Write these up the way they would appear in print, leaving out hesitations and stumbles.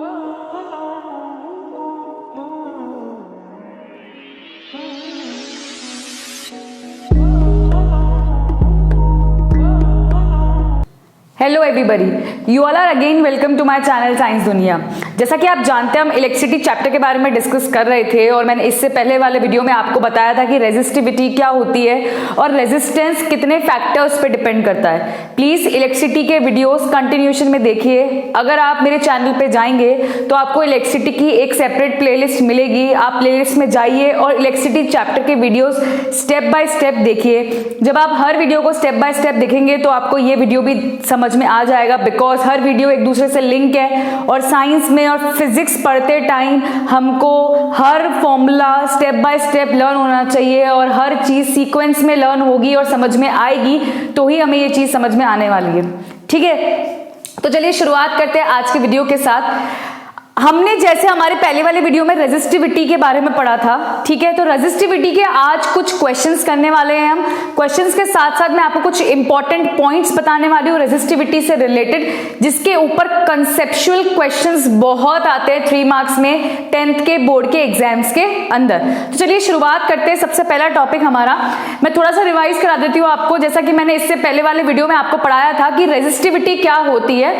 Hello everybody, you all are again welcome to my channel science दुनिया। जैसा कि आप जानते हैं हम इलेक्ट्रिसिटी चैप्टर के बारे में डिस्कस कर रहे थे और मैंने इससे पहले वाले वीडियो में आपको बताया था कि रेजिस्टिविटी क्या होती है और रेजिस्टेंस कितने फैक्टर्स पे डिपेंड करता है। प्लीज इलेक्ट्रिसिटी के वीडियोस कंटिन्यूशन में देखिए। अगर आप मेरे चैनल पे जाएंगे तो आपको इलेक्ट्रिसिटी की एक सेपरेट प्लेलिस्ट मिलेगी। आप प्लेलिस्ट में जाइए और इलेक्ट्रिसिटी चैप्टर के वीडियोस स्टेप बाय स्टेप देखिए। जब आप हर वीडियो को स्टेप बाय स्टेप देखेंगे तो आपको ये वीडियो भी समझ में आ जाएगा, बिकॉज हर वीडियो एक दूसरे से लिंक है। और साइंस में और फिजिक्स पढ़ते टाइम हमको हर formula step by step learn होना चाहिए और हर चीज सीक्वेंस में लर्न होगी और समझ में आएगी तो ही हमें ये चीज समझ में आने वाली है। ठीक है, तो चलिए शुरुआत करते हैं आज के वीडियो के साथ। हमने जैसे हमारे पहले वाले वीडियो में रेजिस्टिविटी के बारे में पढ़ा था, ठीक है, तो रेजिस्टिविटी के आज कुछ क्वेश्चंस करने वाले हैं हम। क्वेश्चंस के साथ साथ मैं आपको कुछ इंपॉर्टेंट पॉइंट्स बताने वाली हूँ रेजिस्टिविटी से रिलेटेड, जिसके ऊपर कंसेप्चुअल क्वेश्चंस बहुत आते हैं 3 मार्क्स में 10th के बोर्ड के एग्जाम्स के अंदर। तो चलिए शुरुआत करते हैं। सबसे पहला टॉपिक हमारा, मैं थोड़ा सा रिवाइज करा देती हूँ आपको, जैसा कि मैंने इससे पहले वाले वीडियो में आपको पढ़ाया था कि रेजिस्टिविटी क्या होती है।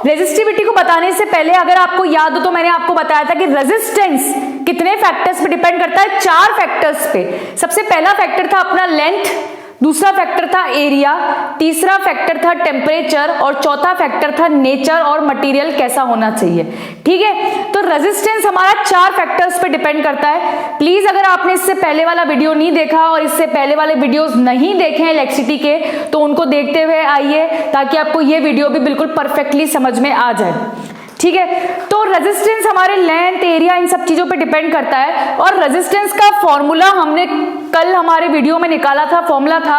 रेजिस्टिविटी को बताने से पहले अगर आपको याद हो तो मैंने आपको बताया था कि रेजिस्टेंस कितने फैक्टर्स पे डिपेंड करता है, 4 फैक्टर्स पे। सबसे पहला फैक्टर था अपना लेंथ, दूसरा फैक्टर था एरिया, तीसरा फैक्टर था टेम्परेचर और चौथा फैक्टर था नेचर और मटेरियल कैसा होना चाहिए। ठीक है, तो रेजिस्टेंस हमारा 4 फैक्टर्स पे डिपेंड करता है। प्लीज अगर आपने इससे पहले वाला वीडियो नहीं देखा और इससे पहले वाले वीडियोस नहीं देखे हैं इलेक्ट्रिसिटी के, तो उनको देखते हुए आइए ताकि आपको ये वीडियो भी बिल्कुल परफेक्टली समझ में आ जाए। ठीक है, तो रेजिस्टेंस हमारे लेंथ एरिया इन सब चीजों पे डिपेंड करता है। और रेजिस्टेंस का फॉर्मूला हमने कल हमारे वीडियो में निकाला था, फॉर्मूला था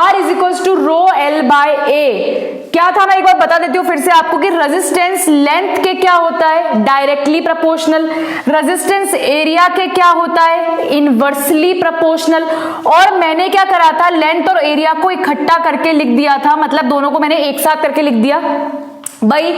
R = ρl/A। क्या था मैं एक बार बता देती हूँ फिर से आपको कि रेजिस्टेंस लेंथ के क्या होता है, डायरेक्टली प्रोपोर्शनल। रेजिस्टेंस एरिया के क्या होता है, इनवर्सली प्रोपोर्शनल। और मैंने क्या करा था, लेंथ और एरिया को इकट्ठा करके लिख दिया था, मतलब दोनों को मैंने एक साथ करके लिख दिया। भाई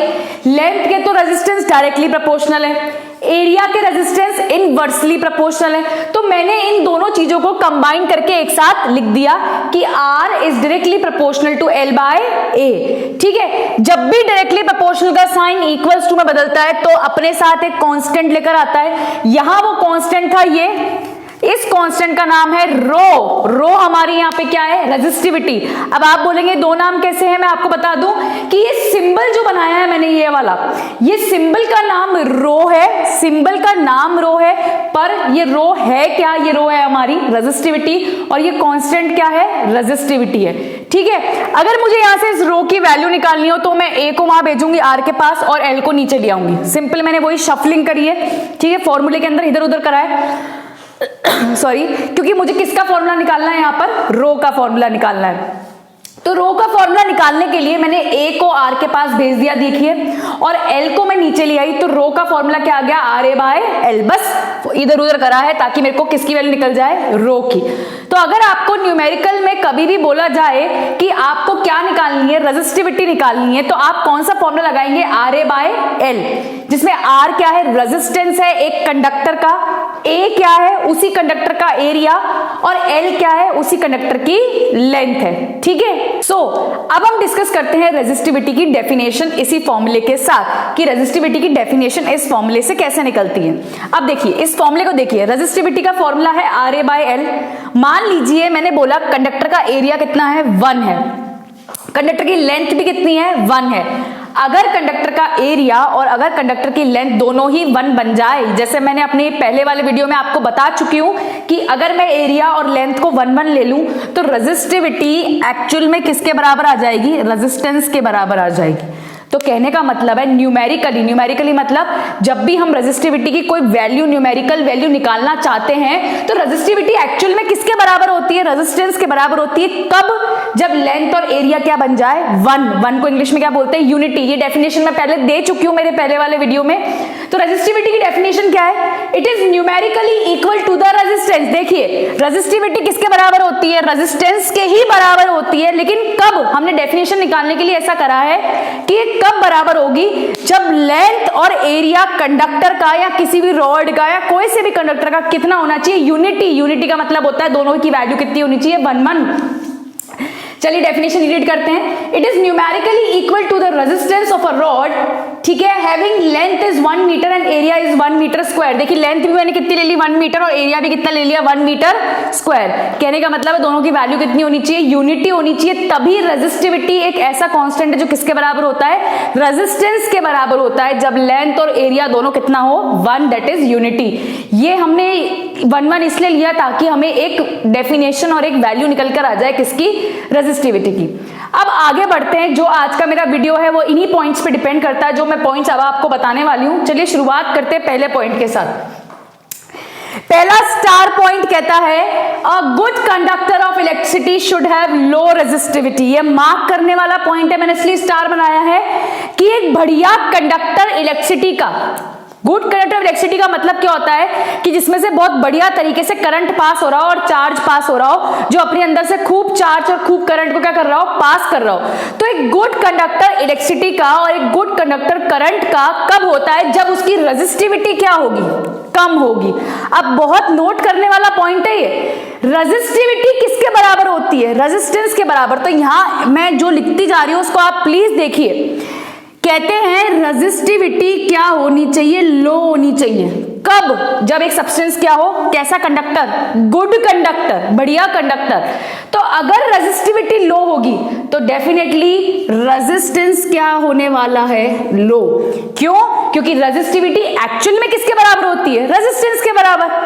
लेंथ के तो रेजिस्टेंस डायरेक्टली प्रोपोर्शनल है, एरिया के रेजिस्टेंस इनवर्सली प्रोपोर्शनल है। तो मैंने इन दोनों चीजों को कंबाइन करके एक साथ लिख दिया कि R is directly proportional to L/A। ठीक है, जब भी डायरेक्टली प्रोपोर्शनल का साइन इक्वल्स टू में बदलता है तो अपने साथ एक कांस्टेंट लेकर आता है। यहां वो कांस्टेंट था ये, इस कांस्टेंट का नाम है रो। रो हमारी यहाँ पे क्या है, रेजिस्टिविटी। अब आप बोलेंगे दो नाम कैसे हैं, मैं आपको बता दूं कि ये सिंबल जो बनाया है मैंने ये वाला, ये सिंबल का नाम रो है, सिंबल का नाम रो है, पर ये रो है क्या, ये रो है हमारी रेजिस्टिविटी और ये कांस्टेंट क्या है, रेजिस्टिविटी है। ठीक है, अगर मुझे यहाँ से इस रो की वैल्यू निकालनी हो तो मैं ए को वहां भेजूंगी R के पास और एल को नीचे ले आऊंगी। सिंपल मैंने वही शफलिंग करी है। ठीक है, फॉर्मूले के अंदर इधर उधर करा है सॉरी, क्योंकि मुझे किसका फॉर्मूला निकालना है, यहाँ पर रो का फॉर्मूला निकालना है। तो रो का फॉर्मूला निकालने के लिए मैंने ए को R के पास भेज दिया, देखिए, और एल को मैं नीचे ले आई। तो रो का फॉर्मूला क्या आ गया, RA/L। बस इधर उधर करा है ताकि मेरे को किसकी वैल्यू निकल जाए, रो की। तो अगर आपको न्यूमेरिकल में कभी भी बोला जाए कि आपको क्या निकालनी है, रेजिस्टिविटी निकालनी है, तो आप कौन सा फॉर्मूला लगाएंगे, RA/L, जिसमें R क्या है, रेजिस्टेंस है एक कंडक्टर का, A क्या है, उसी कंडक्टर का एरिया, और L क्या है, उसी कंडक्टर की लेंथ है। ठीक है, अब हम डिस्कस करते हैं रेजिस्टिविटी की डेफिनेशन इसी फॉर्मूले के साथ, कि रेजिस्टिविटी की डेफिनेशन इस फॉर्मूले से कैसे निकलती है। अब देखिए इस फॉर्मूले को देखिए, रेजिस्टिविटी का फॉर्मूला है RA/L। मान लीजिए मैंने बोला कंडक्टर का एरिया कितना है, 1 है, कंडक्टर की लेंथ भी कितनी है, 1 है। अगर कंडक्टर का एरिया और अगर कंडक्टर की लेंथ दोनों ही 1 बन जाए, जैसे मैंने अपने पहले वाले वीडियो में आपको बता चुकी हूं कि अगर मैं एरिया और लेंथ को 1 ले लूं तो रेजिस्टिविटी एक्चुअल में किसके बराबर आ जाएगी, रेजिस्टेंस के बराबर आ जाएगी। तो कहने का मतलब है न्यूमेरिकली मतलब जब भी हम रेजिस्टिविटी की कोई वैल्यू, न्यूमेरिकल वैल्यू निकालना चाहते हैं तो रेजिस्टिविटी एक्चुअल में किसके बराबर होती है, रेजिस्टेंस के बराबर होती है। कब, जब लेंथ और एरिया क्या बन जाए, 1 को इंग्लिश में क्या बोलते हैं, यूनिटी। ये डेफिनेशन मैं पहले दे चुकी हूं मेरे पहले वाले वीडियो में। तो रेजिस्टिविटी की डेफिनेशन क्या है, it is numerically equal to the resistance. देखिए रेजिस्टिविटी किसके बराबर होती है, रेजिस्टेंस के ही बराबर होती है। लेकिन कब, हमने डेफिनेशन निकालने के लिए ऐसा करा है कि कब बराबर होगी, जब लेंथ और एरिया कंडक्टर का या किसी भी रॉड का या कोई से भी कंडक्टर का कितना होना चाहिए, यूनिटी। यूनिटी का मतलब होता है दोनों की वैल्यू कितनी होनी चाहिए, 1 चलिए डेफिनेशन रीड करते हैं। It is numerically equal to the resistance of a rod, ठीक है, having length is 1 metre and area is 1 metre square. देखिए लेंथ भी मैंने कितनी ले ली, 1 मीटर, और एरिया भी कितना ले लिया, 1 मीटर स्क्वायर। कहने का मतलब है दोनों की वैल्यू कितनी होनी चाहिए, यूनिटी होनी चाहिए। तभी रेजिस्टिविटी एक ऐसा कांस्टेंट है जो किसके बराबर होता है, रेजिस्टेंस के बराबर होता है, जब लेंथ और एरिया दोनों कितना हो, 1, दैट इज यूनिटी। ये हमने 1 इसलिए लिया ताकि हमें एक डेफिनेशन और एक वैल्यू निकल कर आ जाए किसकी, रेजिस्टिविटी की। अब आगे बढ़ते हैं। जो आज का मेरा वीडियो है वो इन्हीं पॉइंट्स पे डिपेंड करता है जो मैं पॉइंट्स अब आपको बताने वाली हूं। चलिए शुरुआत करते हैं पहले पॉइंट के साथ। पहला स्टार पॉइंट कहता है a good conductor of electricity should have low resistivity. ये मार्क करने वाला पॉइंट है, मैंने इसलिए स्टार बनाया है कि एक बढ़िया कंडक्टर इलेक्ट्रिसिटी का, गुड कंडक्टर इलेक्ट्रिसिटी का मतलब क्या होता है कि जिसमें से बहुत बढ़िया तरीके से करंट पास हो रहा हो और चार्ज पास हो रहा हो, जो अपने अंदर से खूब चार्ज और खूब करंट को क्या कर रहा हो, पास कर रहा हो। तो एक गुड कंडक्टर इलेक्ट्रिसिटी का और एक गुड कंडक्टर करंट का कब होता है, जब उसकी रेजिस्टिविटी क्या होगी, कम होगी। अब बहुत नोट करने वाला पॉइंट है ये, रेजिस्टिविटी किसके बराबर होती है, रेजिस्टेंस के बराबर। तो यहां मैं जो लिखती जा रही हूं उसको आप प्लीज देखिए। कहते हैं रेजिस्टिविटी क्या होनी चाहिए, लो होनी चाहिए। कब, जब एक सब्सटेंस क्या हो, कैसा कंडक्टर, गुड कंडक्टर, बढ़िया कंडक्टर। तो अगर रेजिस्टिविटी लो होगी तो डेफिनेटली रेजिस्टेंस क्या होने वाला है, लो। क्यों, क्योंकि रेजिस्टिविटी एक्चुअल में किसके बराबर होती है, रेजिस्टेंस के बराबर।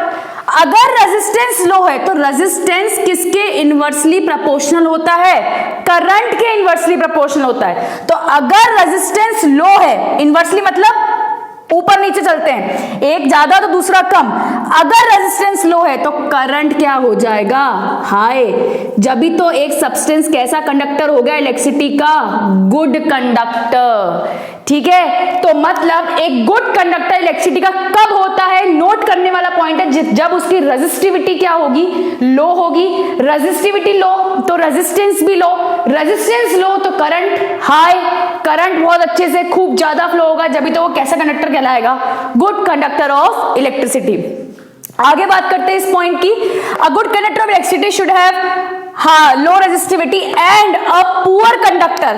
अगर रेजिस्टेंस लो है तो रेजिस्टेंस किसके इनवर्सली प्रोपोर्शनल होता है, करंट के इनवर्सली प्रोपोर्शनल होता है। तो अगर रेजिस्टेंस लो है, इनवर्सली मतलब ऊपर नीचे चलते हैं, एक ज्यादा तो दूसरा कम। अगर रेजिस्टेंस लो है तो करंट क्या हो जाएगा, हाई। जब भी तो एक सब्सटेंस कैसा कंडक्टर हो गया इलेक्ट्रिसिटी का, गुड कंडक्टर। ठीक है, तो मतलब एक गुड कंडक्टर इलेक्ट्रिसिटी का कब होता है, नोट करने वाला पॉइंट है, जब उसकी रेजिस्टिविटी क्या होगी, लो होगी। रेजिस्टिविटी लो तो रेजिस्टेंस भी लो, रेजिस्टेंस लो तो करंट हाई, करंट बहुत अच्छे से खूब ज्यादा फ्लो होगा, जब भी तो वो कैसा कंडक्टर कहलाएगा, गुड कंडक्टर ऑफ इलेक्ट्रिसिटी। आगे बात करते हैं इस पॉइंट की। A good conductor of electricity should have low resistivity and a poor conductor,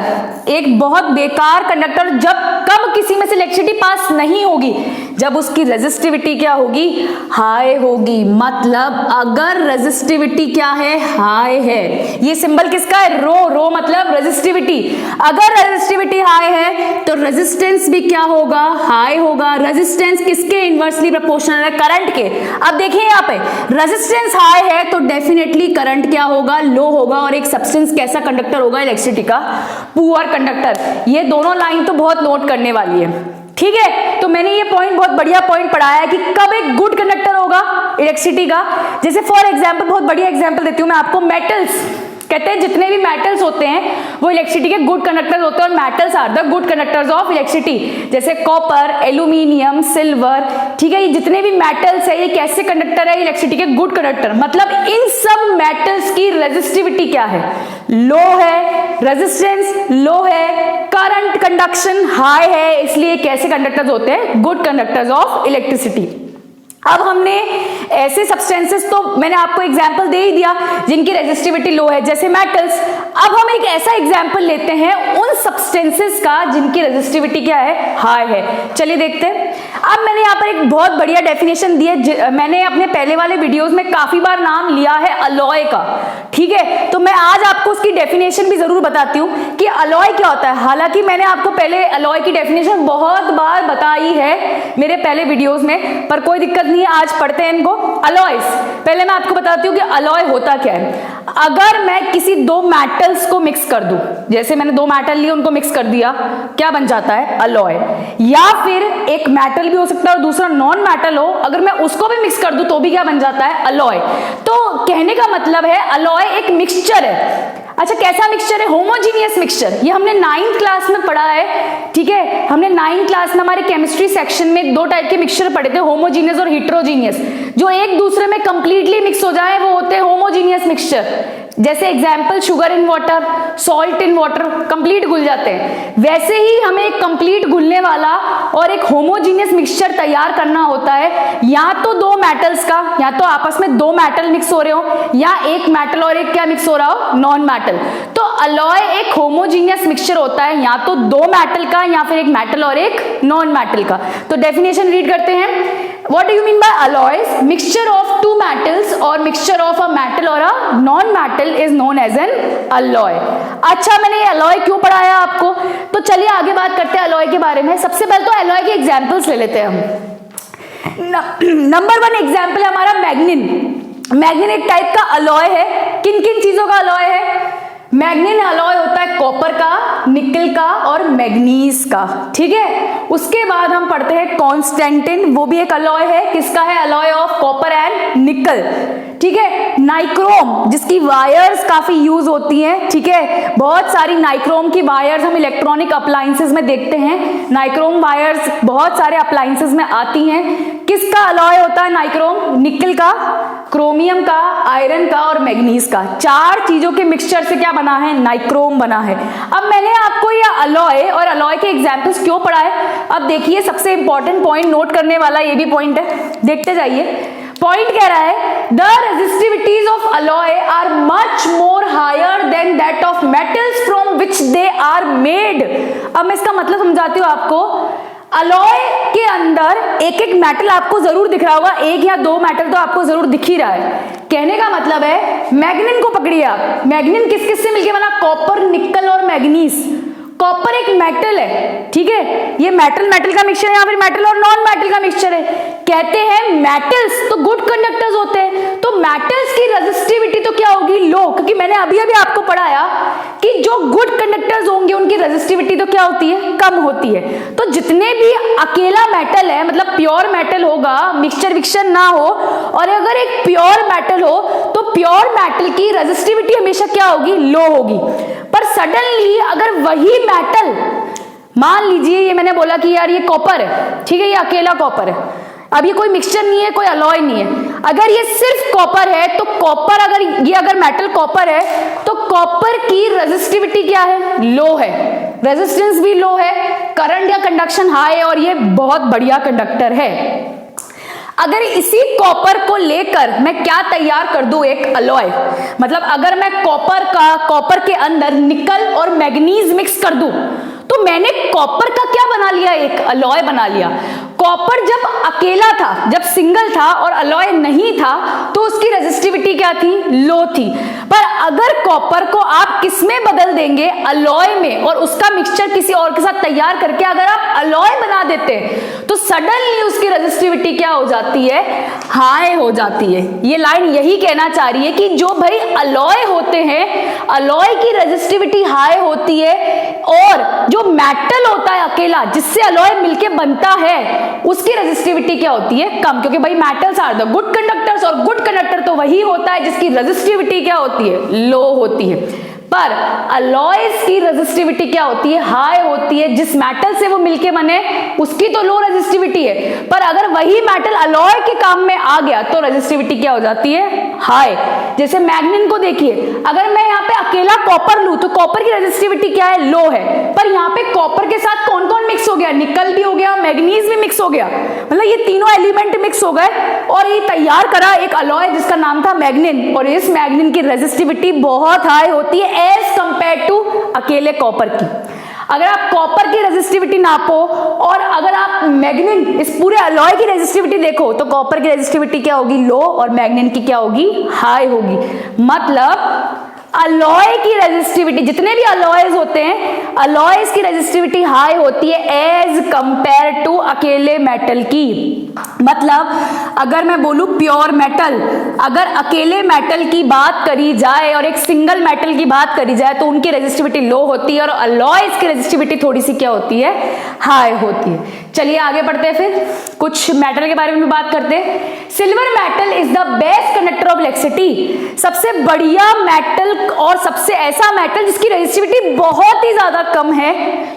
एक बहुत बेकार कंडक्टर जब कब किसी में से इलेक्ट्रिसिटी पास नहीं होगी, जब उसकी रेजिस्टिविटी क्या होगी, हाई होगी। मतलब अगर रेजिस्टिविटी क्या है, हाई है। ये सिंबल किसका है, रो, रो मतलब रेजिस्टिविटी। अगर रेजिस्टिविटी हाई है तो रेजिस्टेंस भी क्या होगा, हाई होगा। रेजिस्टेंस किसके इनवर्सली प्रोपोर्शनल है, करंट के। अब देखिए यहाँ पे रेजिस्टेंस हाई है तो डेफिनेटली करंट क्या होगा, लो होगा। और एक सब्सटेंस कैसा कंडक्टर होगा इलेक्ट्रिसिटी का, पुअर कंडक्टर। ये दोनों लाइन तो बहुत नोट करने वाली है, ठीक है। तो मैंने ये पॉइंट, बहुत बढ़िया पॉइंट पढ़ाया है कि कब एक गुड कंडक्टर होगा इलेक्ट्रिसिटी का। जैसे फॉर एग्जांपल, बहुत बढ़िया एग्जांपल देती हूं मैं आपको, मेटल्स। कहते हैं जितने भी मेटल्स होते हैं वो इलेक्ट्रिसिटी के गुड कंडक्टर्स होते हैं, और metals are the good conductors of electricity. जैसे कॉपर, एल्यूमिनियम, सिल्वर, ठीक है, ये जितने भी मेटल्स है ये कैसे कंडक्टर है, इलेक्ट्रिसिटी के गुड कंडक्टर। मतलब इन सब मेटल्स की रेजिस्टिविटी क्या है, लो है, रेजिस्टेंस लो है, करंट कंडक्शन हाई है, इसलिए कैसे कंडक्टर्स होते हैं, गुड कंडक्टर्स ऑफ इलेक्ट्रिसिटी। अब हमने ऐसे सब्सटेंसेस, तो मैंने आपको एग्जांपल दे ही दिया जिनकी रेजिस्टिविटी लो है, जैसे मेटल्स। अब हम एक ऐसा एग्जांपल लेते हैं उन सब्सटेंसेस का जिनकी रेजिस्टिविटी क्या है, हाई है। चलिए देखते हैं। अब मैंने यहाँ पर एक बहुत बढ़िया डेफिनेशन दी है, मैंने अपने पहले वाले वीडियोस में काफी बार नाम लिया है अलॉय का, ठीक है। तो मैं आज आपको उसकी डेफिनेशन भी जरूर बताती हूँ कि अलॉय क्या होता है। हालांकि मैंने आपको पहले अलॉय की डेफिनेशन बहुत बार बताई है मेरे पहले वीडियोस में, पर कोई दिक्कत नहीं है, आज पढ़ते हैं इनको। अलॉयज, पहले मैं आपको बताती हूँ कि अलॉय होता क्या है। अगर मैं किसी दो मेटल्स को मिक्स कर दूं, जैसे मैंने दो मेटल लिए उनको मिक्स कर दिया, क्या बन जाता है, अलॉय। या फिर एक मेटल भी हो सकता है और दूसरा नॉन मेटल हो, अगर मैं उसको भी मिक्स कर दूं तो भी क्या बन जाता है, अलॉय। तो कहने का मतलब है अलॉय एक मिक्सचर है। अच्छा, कैसा मिक्सचर है, होमोजीनियस मिक्सचर। ये हमने 9th क्लास में पढ़ा है, ठीक है। हमने 9th क्लास में हमारे केमिस्ट्री सेक्शन में दो टाइप के मिक्सचर पढ़े थे, होमोजीनियस और हेटेरोजीनियस। जो एक दूसरे में कंप्लीटली मिक्स हो जाए वो होते हैं होमोजीनियस मिक्सचर। जैसे example sugar in water, salt in water, complete घुल जाते हैं। वैसे ही हमें एक कंप्लीट घुलने वाला और एक होमोजीनियस मिक्सचर तैयार करना होता है, या तो दो मेटल्स का, या तो आपस में दो मेटल मिक्स हो रहे हो, या एक मेटल और एक क्या मिक्स हो रहा हो, नॉन मेटल। तो अलॉय एक होमोजीनियस मिक्सचर होता है, या तो दो मेटल का या फिर एक मेटल और एक नॉन मेटल का। तो डेफिनेशन रीड करते हैं। What do you mean by alloys? Mixture of two metals or mixture of a metal or a non-metal is known as an alloy. अच्छा, मैंने ये alloy क्यों पढ़ाया आपको? तो चलिए आगे बात करते हैं alloy के बारे में। सबसे पहले तो alloy के एग्जाम्पल्स ले लेते हैं हम। नंबर 1 एग्जाम्पल है हमारा मैग्नीन। मैग्नीन एक टाइप का अलॉय है। किन किन चीजों का अलॉय है? मैग्नीन अलॉय होता है कॉपर का, निकल का और मैग्नीज का, ठीक है। उसके बाद हम पढ़ते हैं कॉन्स्टेंटिन, वो भी एक अलॉय है। किसका है? अलॉय ऑफ कॉपर एंड निकल, ठीक है। नाइक्रोम, जिसकी वायर्स काफी यूज होती हैं, ठीक है। बहुत सारी नाइक्रोम की वायर्स हम इलेक्ट्रॉनिक अप्लायंसेस में देखते हैं। नाइक्रोम वायर्स बहुत सारे अप्लायंसेस में आती हैं। किसका अलॉय होता है नाइक्रोम? निकल का, क्रोमियम का, आयरन का और मैग्नीज का। 4 चीजों के मिक्सचर से क्या बना है? नाइक्रोम बना है। अब मैंने आपको ये अलॉय और अलॉय के एग्जाम्पल्स क्यों पढ़ाए? अब देखिए, सबसे इंपॉर्टेंट पॉइंट नोट करने वाला ये भी पॉइंट है, देखते जाइए। पॉइंट कह रहा है the resistivities of alloy are much more higher than that of metals from which they are made. अब मैं इसका मतलब समझाती हूँ आपको। अलॉय के अंदर एक एक मेटल आपको जरूर दिख रहा होगा, एक या दो मेटल तो आपको जरूर दिख ही रहा है। कहने का मतलब है, मैग्नीन को पकड़िए आप। मैग्नीन किस किस से मिलके बना? कॉपर, निकल और मैग्नीज। कॉपर एक मेटल है, ठीक है। ये मेटल मेटल का मिक्सचर है, या फिर मेटल और नॉन मेटल का मिक्सचर है। कहते हैं मेटल्स तो गुड कंडक्टर्स होते हैं, तो मेटल्स की रेजिस्टिविटी तो क्या होगी? लो, क्योंकि मैंने अभी अभी आपको पढ़ाया कि जो गुड कंडक्टर्स होंगे उनकी रेजिस्टिविटी तो क्या होती है? कम होती है। तो जितने भी अकेला मेटल है, मतलब प्योर मेटल होगा, मिक्सचर विक्सचर ना हो, और अगर एक प्योर मेटल हो तो प्योर मेटल की रेजिस्टिविटी हमेशा क्या होगी? लो होगी। पर सडनली अगर वही मेटल, मान लीजिए ये मैंने बोला कि यार ये कॉपर है, ठीक है, ये अकेला कॉपर है, अब ये कोई मिक्सचर नहीं है, कोई अलॉय नहीं है। अगर ये सिर्फ कॉपर है तो कॉपर, अगर मेटल कॉपर है तो कॉपर की रेजिस्टिविटी क्या है? लो है, रेजिस्टेंस भी लो है, करंट या कंडक्शन हाई है, और ये बहुत बढ़िया कंडक्टर है। अगर इसी कॉपर को लेकर मैं क्या तैयार कर दूं? एक अलॉय। मतलब अगर मैं कॉपर के अंदर निकल और मैग्नीज मिक्स कर दूं, तो मैंने कॉपर का क्या बना लिया? एक अलॉय बना लिया। कॉपर जब अकेला था, जब सिंगल था और अलॉय नहीं था, तो उसकी रेजिस्टिविटी क्या थी? लो थी। पर अगर कॉपर को आप किस में बदल देंगे? अलॉय में, और उसका मिक्सचर किसी और के साथ तैयार करके अगर आप अलॉय बना देते हैं, तो सडनली उसकी रेजिस्टिविटी क्या हो जाती है? हाई हो जाती है। ये लाइन यही कहना चाह रही है कि जो भाई अलॉय होते हैं, अलॉय की रेजिस्टिविटी हाई होती है, और जो मेटल होता है अकेला जिससे अलॉय मिलके बनता है, उसकी रेजिस्टिविटी क्या होती है? कम। क्योंकि भाई metals are the good conductors, और गुड कंडक्टर तो वही होता है जिसकी रेजिस्टिविटी क्या होती है? लो होती है। पर अलॉयज की रेजिस्टिविटी क्या होती है? हाई होती है। जिस मेटल से वो मिलके बने उसकी तो लो रेजिस्टिविटी है, पर अगर वही मेटल अलॉय के काम में आ गया तो रेजिस्टिविटी क्या हो जाती है? हाई। जैसे मैग्नीन को देखिए, अगर मैं यहाँ पे अकेला कॉपर लूं तो कॉपर की रेजिस्टिविटी क्या है? लो है। पर यहाँ पे कॉपर के साथ कौन कौन मिक्स हो गया? निकल भी हो गया, मैग्नीज भी मिक्स हो गया, मतलब ये तीनों एलिमेंट मिक्स हो गए और ये तैयार करा एक अलॉय जिसका नाम था मैग्नीन। और इस मैग्नीन की रेजिस्टिविटी बहुत हाई होती है एज कंपेयर टू अकेले कॉपर की। अगर आप कॉपर की रेजिस्टिविटी नापो और अगर आप मैग्नीन, इस पूरे अलॉय की रेजिस्टिविटी देखो, तो कॉपर की रेजिस्टिविटी क्या होगी? लो, और मैग्नीन की क्या होगी? हाई होगी। मतलब अलॉय की रेजिस्टिविटी, जितने भी अलॉयज होते हैं, अलॉयज की रेजिस्टिविटी हाई होती है एज कंपेयर टू अकेले मेटल की। मतलब अगर मैं बोलूं प्योर मेटल, अगर अकेले मेटल की बात करी जाए और एक सिंगल मेटल की बात करी जाए तो उनकी रेजिस्टिविटी लो होती है, और अलॉयज की रेजिस्टिविटी थोड़ी सी क्या होती है? हाई होती है। चलिए आगे बढ़ते हैं, फिर कुछ मेटल के बारे में बात करते हैं। Silver metal is the best conductor of electricity, सबसे बढ़िया मेटल और सबसे ऐसा मेटल जिसकी रेजिस्टिविटी बहुत ही ज्यादा कम है,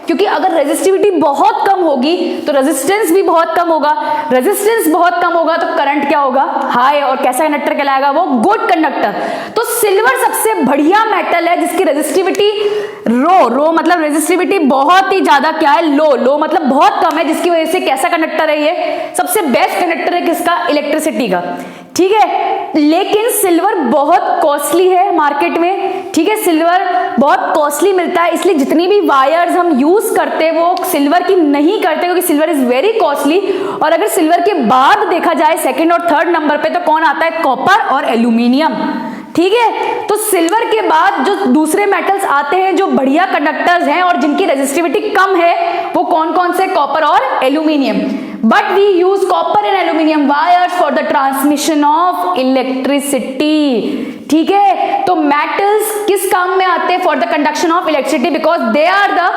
क्योंकि अगर रेजिस्टिविटी बहुत कम होगी तो रेजिस्टेंस भी बहुत कम होगा, रेजिस्टेंस बहुत कम होगा तो करंट क्या होगा, हाई, और कैसा कंडक्टर कहलाएगा वो, गुड कंडक्टर। तो सिल्वर सबसे बढ़िया मेटल है जिसकी रेजिस्टिविटी रो मतलब रेजिस्टिविटी बहुत ही ज्यादा क्या है, लो मतलब बहुत कम है, जिसकी वजह से कैसा कंडक्टर है ये, सबसे बेस्ट कंडक्टर है किसका, इलेक्ट्रिसिटी का। ठीक है, लेकिन सिल्वर बहुत कॉस्टली है मार्केट में। ठीक है, सिल्वर बहुत कॉस्टली मिलता है, इसलिए जितनी भी वायर्स हम यूज करते हैं वो सिल्वर की नहीं करते, क्योंकि सिल्वर इज वेरी कॉस्टली। और अगर सिल्वर के बाद देखा जाए सेकंड और थर्ड नंबर पे तो कौन आता है, कॉपर और एल्यूमिनियम। ठीक है, तो सिल्वर के बाद जो दूसरे मेटल्स आते हैं जो बढ़िया कंडक्टर्स हैं और जिनकी रेजिस्टिविटी कम है, वो कौन कौन से, कॉपर और aluminium. But we use copper and aluminium wires for the transmission of electricity. ठीक है, तो मेटल्स किस काम में आते हैं, for the conduction of electricity, because they are the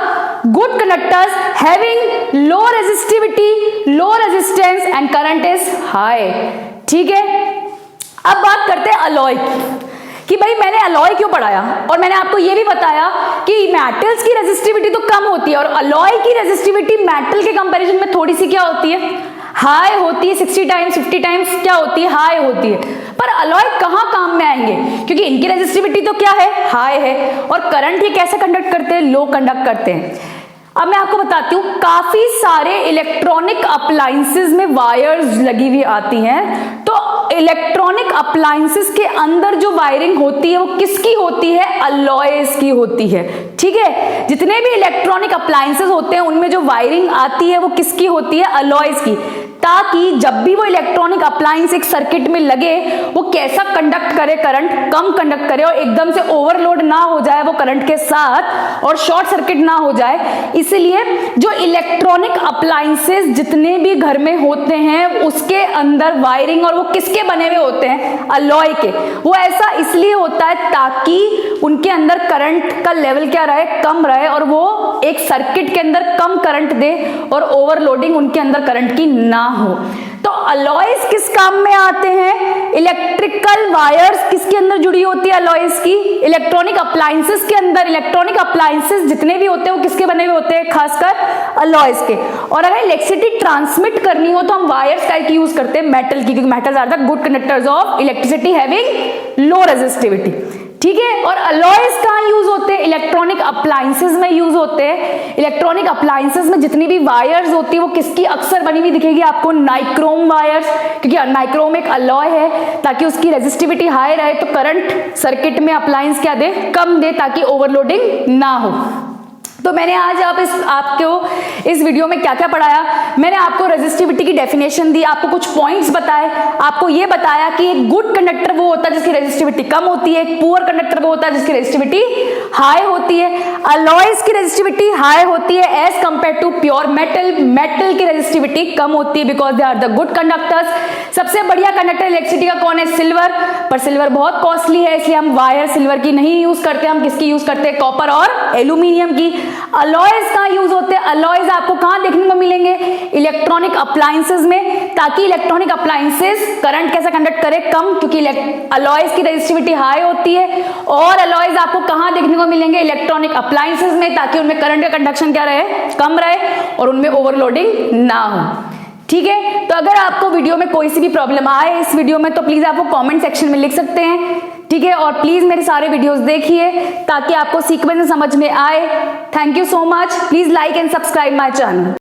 good conductors having low resistivity, low resistance and current is high. ठीक है, अब बात करते हैं अलॉय की, कि भाई मैंने अलॉय क्यों पढ़ाया, और मैंने आपको यह भी बताया कि मेटल्स की रेजिस्टिविटी तो कम होती है और अलॉय की रेजिस्टिविटी मेटल के कंपैरिजन में थोड़ी सी क्या होती है, हाई होती है, 60 टाइम्स 50 टाइम्स क्या होती है, हाई होती है। पर अलॉय कहां काम में आएंगे, क्योंकि इनकी रेजिस्टिविटी तो क्या है, हाई है, और करंट ये कैसे कंडक्ट करते हैं, लो कंडक्ट करते हैं। अब मैं आपको बताती हूँ, काफी सारे इलेक्ट्रॉनिक अप्लायंसेस में वायर्स लगी हुई आती हैं, तो इलेक्ट्रॉनिक अप्लायंसेस के अंदर जो वायरिंग होती है वो किसकी होती है, अलॉयज की होती है। ठीक है, जितने भी इलेक्ट्रॉनिक अप्लायंसेस होते हैं उनमें जो वायरिंग आती है वो किसकी होती है, अलॉयज की, ताकि जब भी वो इलेक्ट्रॉनिक अप्लायंस एक सर्किट में लगे वो कैसा कंडक्ट करे, करंट कम कंडक्ट करे और एकदम से ओवरलोड ना हो जाए वो करंट के साथ, और शॉर्ट सर्किट ना हो जाए। इसलिए जो इलेक्ट्रॉनिक अप्लायंसेस जितने भी घर में होते हैं उसके अंदर वायरिंग, और वो किसके बने हुए होते हैं, अलॉय के। वो ऐसा इसलिए होता है ताकि उनके अंदर करंट का लेवल क्या रहे, कम रहे, और वो एक सर्किट के अंदर कम करंट दे और ओवरलोडिंग उनके अंदर करंट की ना हो। तो अलॉयज किस काम में आते हैं, इलेक्ट्रिकल वायर्स किसके अंदर जुड़ी होती है, अलॉयज की, इलेक्ट्रॉनिक अप्लायंसेस के अंदर। इलेक्ट्रॉनिक अप्लायंसेस जितने भी होते हैं वो किसके बने हुए होते हैं, खासकर अलॉयज के। और अगर इलेक्ट्रिसिटी ट्रांसमिट करनी हो तो हम वायर्स का यूज करते हैं, मेटल की, क्योंकि metals are the good conductors of electricity having low resistivity. ठीक है, और अलॉयज कहां यूज होते हैं, इलेक्ट्रॉनिक अप्लायंसेस में यूज होते हैं। इलेक्ट्रॉनिक अप्लायंसेस में जितनी भी वायर्स होती है वो किसकी अक्सर बनी हुई दिखेगी आपको, नाइक्रोम वायर्स, क्योंकि नाइक्रोम एक अलॉय है, ताकि उसकी रेजिस्टिविटी हाई रहे तो करंट सर्किट में अप्लायंस क्या दे, कम दे, ताकि ओवरलोडिंग ना हो। तो मैंने आज आपको इस वीडियो में क्या क्या पढ़ाया, मैंने आपको रेजिस्टिविटी की डेफिनेशन दी, आपको कुछ पॉइंट्स बताए, आपको ये बताया कि एक गुड कंडक्टर वो होता है जिसकी रेजिस्टिविटी कम होती है, एक पुअर कंडक्टर वो होता है जिसकी रेजिस्टिविटी हाई होती है। अलॉयज की रेजिस्टिविटी हाई होती है as compare to pure metal, metal की रेजिस्टिविटी कम होती है because they are the good conductors. सबसे बढ़िया कंडक्टर इलेक्ट्रिसिटी का कौन है, सिल्वर, पर सिल्वर बहुत कॉस्टली है इसलिए हम वायर सिल्वर की नहीं यूज करते, हम किसकी यूज करते हैं, कॉपर और एल्यूमिनियम की। अलॉयज कहां यूज होते हैं, अलॉयज आपको कहां देखने को मिलेंगे, इलेक्ट्रॉनिक अप्लायंसेस में, ताकि इलेक्ट्रॉनिक अप्लायंसेस करंट कैसे कंडक्ट करे, कम, क्योंकि अलॉयज की रेजिस्टिविटी हाई होती है। और अलॉयज आपको कहां देखने को मिलेंगे, इलेक्ट्रॉनिक अप्लायंसेस में, ताकि उनमें करंट का कंडक्शन क्या रहे, कम रहे और उनमें ओवरलोडिंग ना हो। ठीक है, तो अगर आपको वीडियो में कोई सी भी प्रॉब्लम आए इस वीडियो में तो प्लीज आप वो कमेंट सेक्शन में लिख सकते हैं। ठीक है, और प्लीज मेरे सारे वीडियोस देखिए ताकि आपको सीक्वेंस समझ में आए। Thank you so much, please like and subscribe my channel.